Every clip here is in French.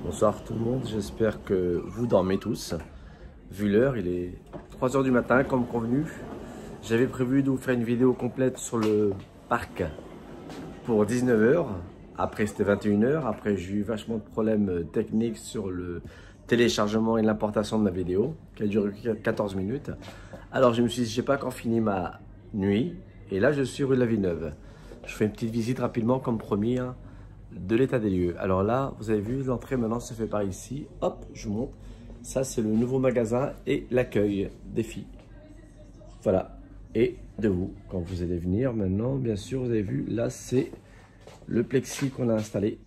Bonsoir tout le monde, j'espère que vous dormez tous. Vu l'heure, il est 3 h du matin comme convenu. J'avais prévu de vous faire une vidéo complète sur le parc pour 19 h. Après c'était 21 h. Après j'ai eu vachement de problèmes techniques sur le téléchargement et l'importation de ma vidéo qui a duré 14 minutes. Alors je me suis dit, j'ai pas encore fini ma nuit et là je suis rue de la Villeneuve. Je fais une petite visite rapidement comme promis de l'état des lieux. Alors là, vous avez vu, l'entrée maintenant se fait par ici. Hop, je vous montre. Ça, c'est le nouveau magasin et l'accueil des filles. Voilà. Et de vous, quand vous allez venir maintenant, bien sûr, vous avez vu, là, c'est le plexi qu'on a installé.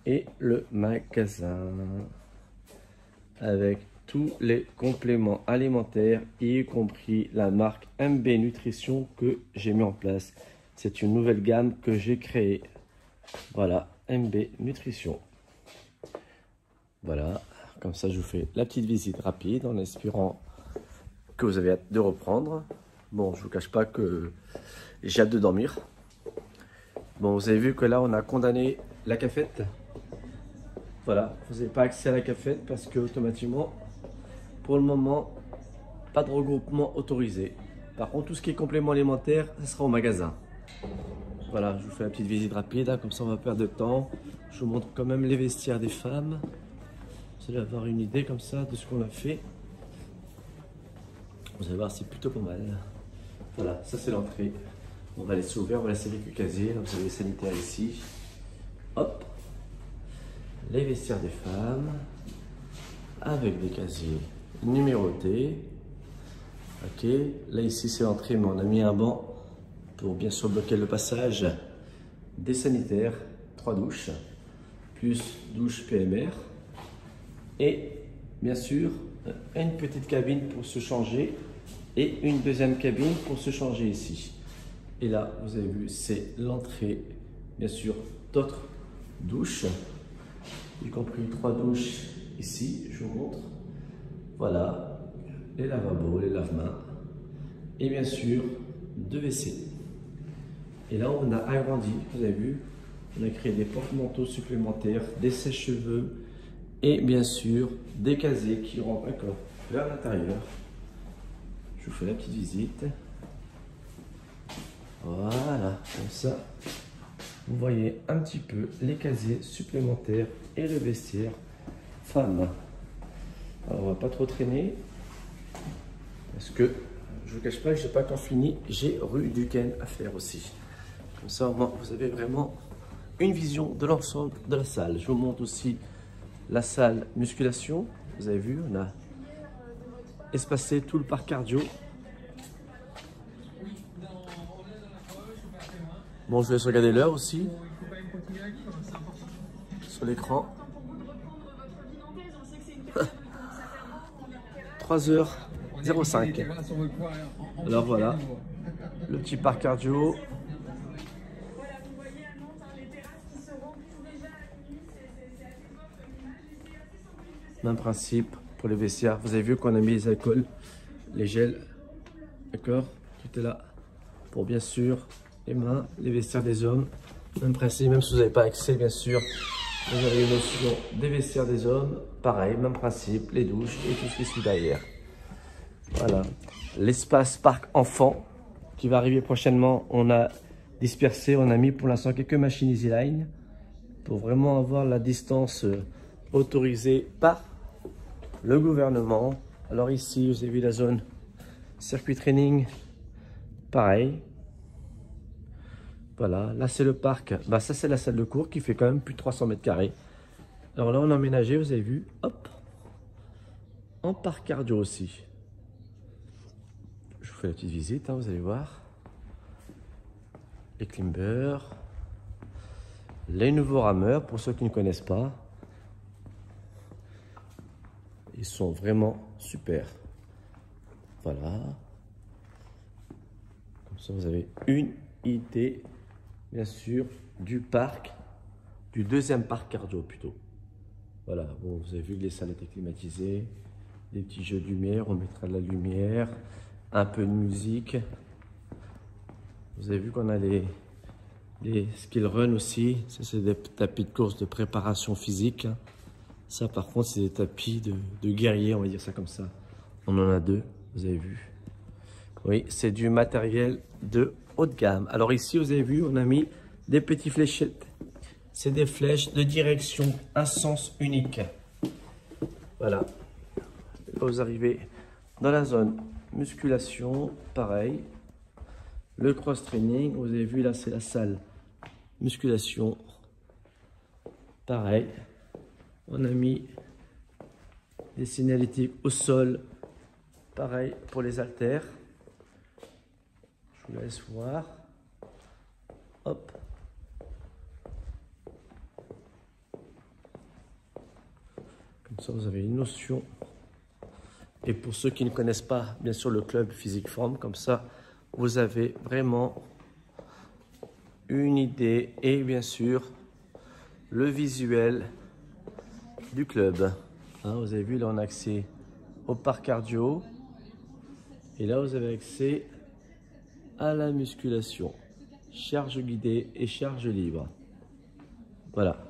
Et le magasin. Avec tous les compléments alimentaires, y compris la marque MB Nutrition que j'ai mis en place. C'est une nouvelle gamme que j'ai créée. Voilà, MB Nutrition. Voilà, comme ça je vous fais la petite visite rapide en espérant que vous avez hâte de reprendre. Bon, je vous cache pas que j'ai hâte de dormir. Bon, vous avez vu que là on a condamné la cafette. Voilà, vous n'avez pas accès à la cafette parce que automatiquement, pour le moment, pas de regroupement autorisé. Par contre, tout ce qui est complément alimentaire, ça sera au magasin. Voilà, je vous fais la petite visite rapide, comme ça on va perdre de temps. Je vous montre quand même les vestiaires des femmes. Vous allez avoir une idée comme ça de ce qu'on a fait. Vous allez voir, c'est plutôt pas mal. Voilà, ça c'est l'entrée. On va laisser ouvert, on va laisser quelques casiers. Vous avez les sanitaires ici. Hop. Les vestiaires des femmes. Avec des casiers numérotés. Ok, là ici c'est l'entrée, mais on a mis un banc pour bien sûr bloquer le passage. Des sanitaires, 3 douches, plus douche PMR. Et bien sûr, une petite cabine pour se changer et une deuxième cabine pour se changer ici. Et là, vous avez vu, c'est l'entrée, bien sûr, d'autres douches, y compris 3 douches ici, je vous montre. Voilà, les lavabos, les lave-mains et bien sûr, 2 WC. Et là, on a agrandi, vous avez vu, on a créé des porte-manteaux supplémentaires, des sèche-cheveux et bien sûr, des casiers qui rentrent encore vers l'intérieur. Je vous fais la petite visite. Voilà, comme ça, vous voyez un petit peu les casiers supplémentaires et le vestiaire femme. Alors, on va pas trop traîner parce que je vous cache pas que j'ai pas encore fini. J'ai rue Duquesne à faire aussi. Comme ça, au moins, vous avez vraiment une vision de l'ensemble de la salle. Je vous montre aussi la salle musculation. Vous avez vu, on a espacé tout le parc cardio. Bon, je vais regarder l'heure aussi sur l'écran. 3h05. Alors voilà, le petit parc cardio. Même principe pour les vestiaires. Vous avez vu qu'on a mis les alcools, les gels. D'accord? Tout est là. Pour bien sûr les mains, les vestiaires des hommes. Même principe, même si vous n'avez pas accès, bien sûr. Vous avez une notion des vestiaires des hommes. Pareil, même principe, les douches et tout ce qui suit derrière. Voilà. L'espace parc enfant qui va arriver prochainement. On a dispersé, on a mis pour l'instant quelques machines EasyLine pour vraiment avoir la distance autorisée par le gouvernement. Alors ici, vous avez vu la zone circuit training. Pareil. Voilà, là c'est le parc. Bah, ça c'est la salle de cours qui fait quand même plus de 300 mètres carrés. Alors là on a emménagé, vous avez vu, hop, en parc cardio aussi. Je vous fais la petite visite, vous allez voir. Les climbers. Les nouveaux rameurs, pour ceux qui ne connaissent pas. Ils sont vraiment super. Voilà. Comme ça vous avez une idée. Bien sûr, du parc, du deuxième parc cardio plutôt. Voilà, bon, vous avez vu que les salles étaient climatisées, des petits jeux de lumière, on mettra de la lumière, un peu de musique. Vous avez vu qu'on a les Les skill run aussi, ça c'est des tapis de course de préparation physique. Ça par contre c'est des tapis de guerrier, on va dire ça comme ça. On en a deux, vous avez vu. Oui, c'est du matériel de haut de gamme. Alors ici vous avez vu, on a mis des petites fléchettes. C'est des flèches de direction à sens unique. Voilà. Vous arrivez dans la zone musculation, pareil. Le cross-training, vous avez vu là, c'est la salle musculation. Pareil. On a mis des signalétiques au sol. Pareil pour les haltères. Je vous laisse voir. Hop. Comme ça, vous avez une notion. Et pour ceux qui ne connaissent pas, bien sûr, le club Physique Forme, comme ça, vous avez vraiment une idée et bien sûr le visuel du club. Hein, vous avez vu, là, on a accès au parc cardio. Et là, vous avez accès à la musculation. Charge guidée et charge libre. Voilà.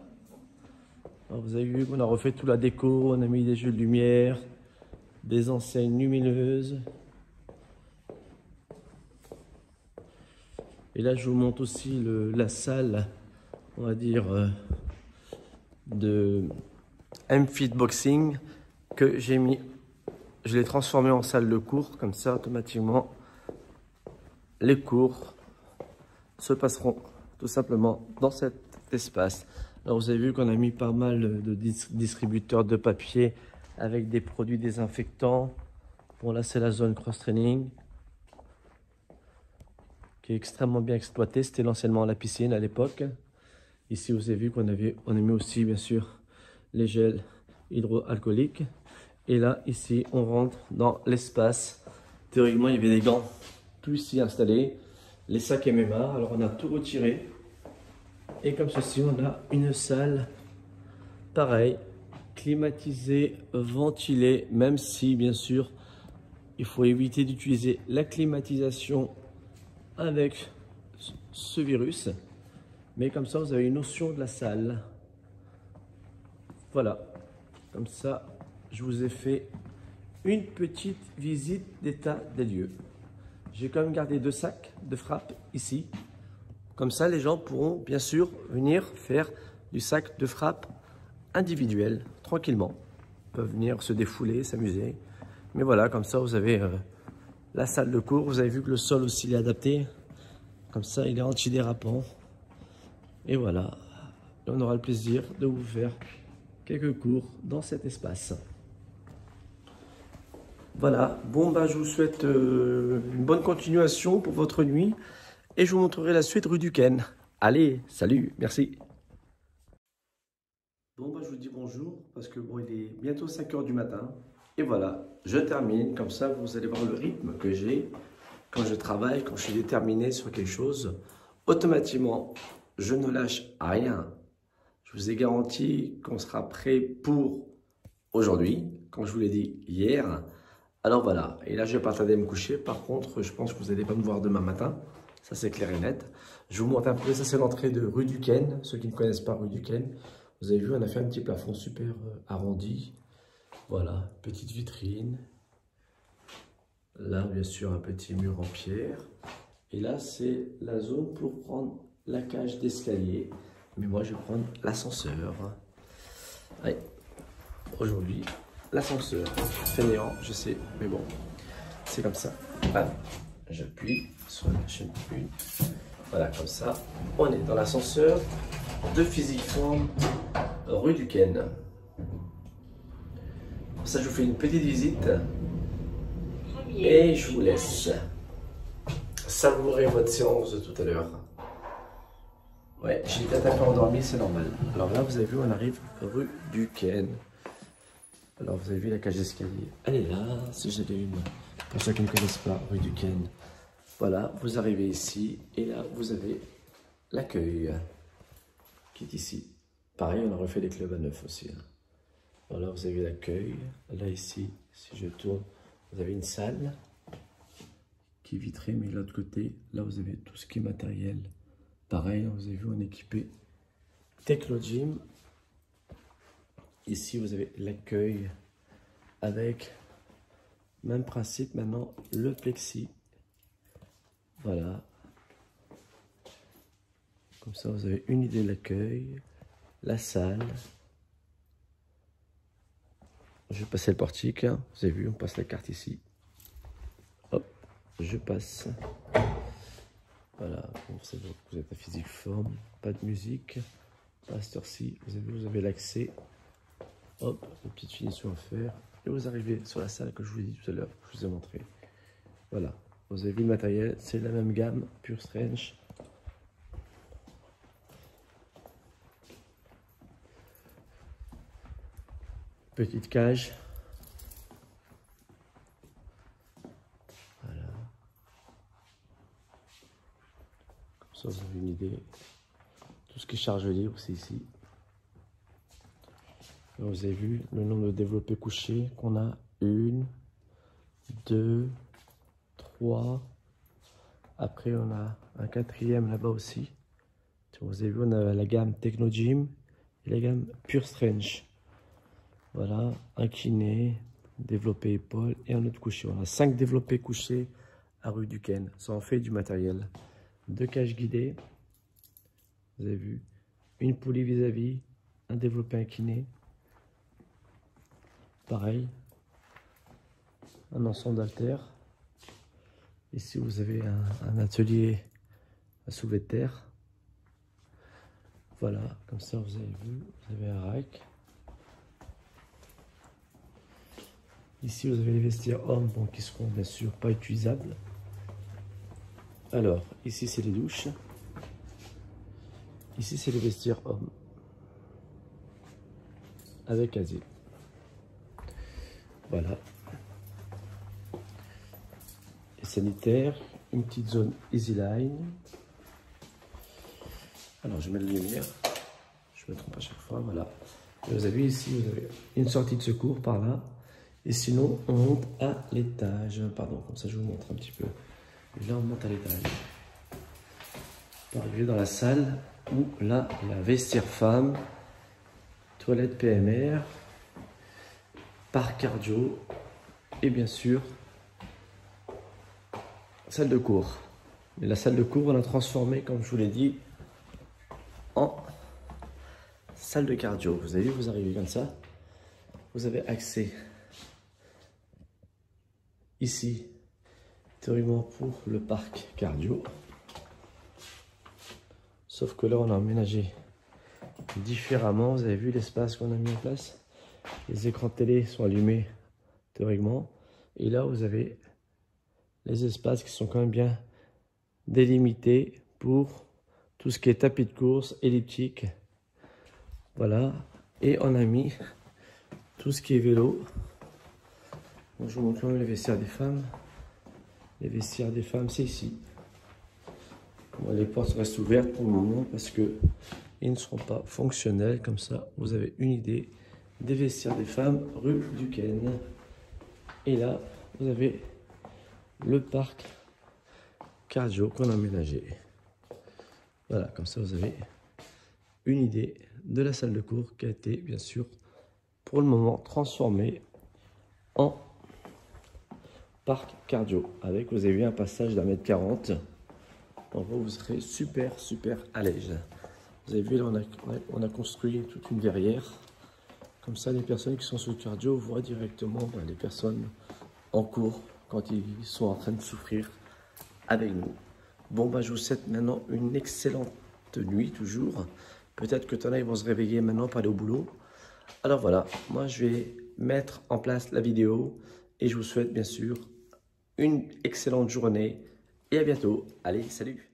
Alors, vous avez vu qu'on a refait toute la déco, on a mis des jeux de lumière, des enseignes lumineuses. Et là, je vous montre aussi la salle, on va dire, de M-Fit Boxing que j'ai mis. Je l'ai transformé en salle de cours, comme ça, automatiquement, les cours se passeront tout simplement dans cet espace. Alors, vous avez vu qu'on a mis pas mal de distributeurs de papier avec des produits désinfectants. Bon, là, c'est la zone cross-training qui est extrêmement bien exploitée. C'était l'anciennement la piscine à l'époque. Ici, vous avez vu qu'on a mis aussi, bien sûr, les gels hydroalcooliques. Et là, ici, on rentre dans l'espace. Théoriquement, il y avait des gants tout ici installés. Les sacs MMA. Alors, on a tout retiré. Et comme ceci, on a une salle, pareil, climatisée, ventilée, même si, bien sûr, il faut éviter d'utiliser la climatisation avec ce virus. Mais comme ça, vous avez une notion de la salle. Voilà. Comme ça, je vous ai fait une petite visite d'état des lieux. J'ai quand même gardé 2 sacs de frappe ici. Comme ça, les gens pourront bien sûr venir faire du sac de frappe individuel, tranquillement. Ils peuvent venir se défouler, s'amuser. Mais voilà, comme ça, vous avez la salle de cours. Vous avez vu que le sol aussi est adapté. Comme ça, il est antidérapant. Et voilà, et on aura le plaisir de vous faire quelques cours dans cet espace. Voilà, bon, bah, je vous souhaite une bonne continuation pour votre nuit. Et je vous montrerai la suite rue Duquesne. Allez, salut, merci. Bon, bah, je vous dis bonjour parce que bon, il est bientôt 5 h du matin. Et voilà, je termine. Comme ça, vous allez voir le rythme que j'ai quand je travaille, quand je suis déterminé sur quelque chose. Automatiquement, je ne lâche rien. Je vous ai garanti qu'on sera prêt pour aujourd'hui, comme je vous l'ai dit hier. Alors voilà, et là, je vais pas tarder à me coucher. Par contre, je pense que vous n'allez pas me voir demain matin. Ça, c'est clair et net. Je vous montre un peu, ça c'est l'entrée de rue Duquesne. Ceux qui ne connaissent pas rue Duquesne, vous avez vu, on a fait un petit plafond super arrondi. Voilà, petite vitrine. Là, bien sûr, un petit mur en pierre. Et là, c'est la zone pour prendre la cage d'escalier. Mais moi, je vais prendre l'ascenseur. Allez, aujourd'hui, l'ascenseur. Fainéant, je sais, mais bon, c'est comme ça. Voilà. J'appuie sur la chaîne 1. Voilà, comme ça, on est dans l'ascenseur de Physique Forme, rue Duquesne. Pour ça, je vous fais une petite visite et je vous laisse savourer votre séance de tout à l'heure. Ouais, j'ai peut-être un peu endormi, c'est normal. Alors là, vous avez vu, on arrive rue Duquesne. Alors, vous avez vu la cage d'escalier. Elle est là, si j'ai une. Pour ceux qui ne connaissent pas, rue Duquesne. Voilà, vous arrivez ici et là, vous avez l'accueil qui est ici. Pareil, on a refait les clubs à neuf aussi. Hein. Voilà, vous avez l'accueil. Là, ici, si je tourne, vous avez une salle qui est vitrée, mais de l'autre côté, là, vous avez tout ce qui est matériel Pareil, vous avez vu, on est équipé Technogym. Ici, vous avez l'accueil avec, même principe maintenant, le plexi. Voilà. Comme ça, vous avez une idée de l'accueil, la salle. Je vais passer le portique. Vous avez vu, on passe la carte ici. Hop, je passe. Voilà, bon, vous êtes à physique forme, pas de musique. À cette heure-ci, vous avez l'accès. Hop, une petite finition à faire. Et vous arrivez sur la salle que je vous ai dit tout à l'heure, je vous ai montré. Voilà, vous avez vu le matériel, c'est la même gamme, Pure Strange. Petite cage. Voilà. Comme ça, vous avez une idée. Tout ce qui est charge libre, c'est ici. Et vous avez vu le nombre de développés couchés qu'on a. 1, 2, 3. Après, on a un quatrième là-bas aussi. Vous avez vu, on a la gamme Technogym et la gamme Pure Strange. Voilà, un kiné, développé épaule et un autre couché. On a 5 développés couchés à rue Duquesne. Ça en fait du matériel. 2 cages guidées. Vous avez vu, une poulie vis-à-vis, un développé incliné. Pareil, un ensemble d'haltères. Ici, vous avez un atelier à soulevé de terre. Voilà, comme ça, vous avez vu, vous avez un rack. Ici, vous avez les vestiaires hommes, bon, qui seront bien sûr pas utilisables. Alors, ici, c'est les douches. Ici, c'est les vestiaires hommes. Avec asile. Voilà. Les sanitaires, une petite zone EasyLine. Alors, je mets la lumière. Je me trompe à chaque fois, voilà. Et vous avez ici, vous avez une sortie de secours par là. Et sinon, on monte à l'étage. Pardon, comme ça, je vous montre un petit peu. Et là, on monte à l'étage. On peut arriver dans la salle où là, il y a vestiaire femme, toilette PMR, parc cardio et bien sûr, salle de cours. Mais la salle de cours, on l'a transformée, comme je vous l'ai dit, en salle de cardio. Vous avez vu, vous arrivez comme ça. Vous avez accès ici, théoriquement pour le parc cardio. Sauf que là, on a aménagé différemment. Vous avez vu l'espace qu'on a mis en place. Les écrans de télé sont allumés théoriquement. Et là, vous avez les espaces qui sont quand même bien délimités pour tout ce qui est tapis de course, elliptique. Voilà. Et on a mis tout ce qui est vélo. Donc, je vous montre quand même les vestiaires des femmes. Les vestiaires des femmes, c'est ici. Bon, les portes restent ouvertes pour le moment parce que ils ne seront pas fonctionnels. Comme ça, vous avez une idée des vestiaires des femmes rue Duquesne. Et là, vous avez le parc cardio qu'on a aménagé. Voilà, comme ça, vous avez une idée de la salle de cours qui a été, bien sûr, pour le moment, transformée en parc cardio. Avec, vous avez vu, un passage d'1 m 40. En gros, vous serez super à l'aise. Vous avez vu, là, on a construit toute une verrière. Comme ça, les personnes qui sont sur le cardio voient directement les personnes en cours quand ils sont en train de souffrir avec nous. Bon, bah, je vous souhaite maintenant une excellente nuit, toujours. Peut-être que t'en as, ils vont se réveiller maintenant pour aller au boulot. Alors voilà, moi, je vais mettre en place la vidéo et je vous souhaite, bien sûr, une excellente journée. Et à bientôt. Allez, salut!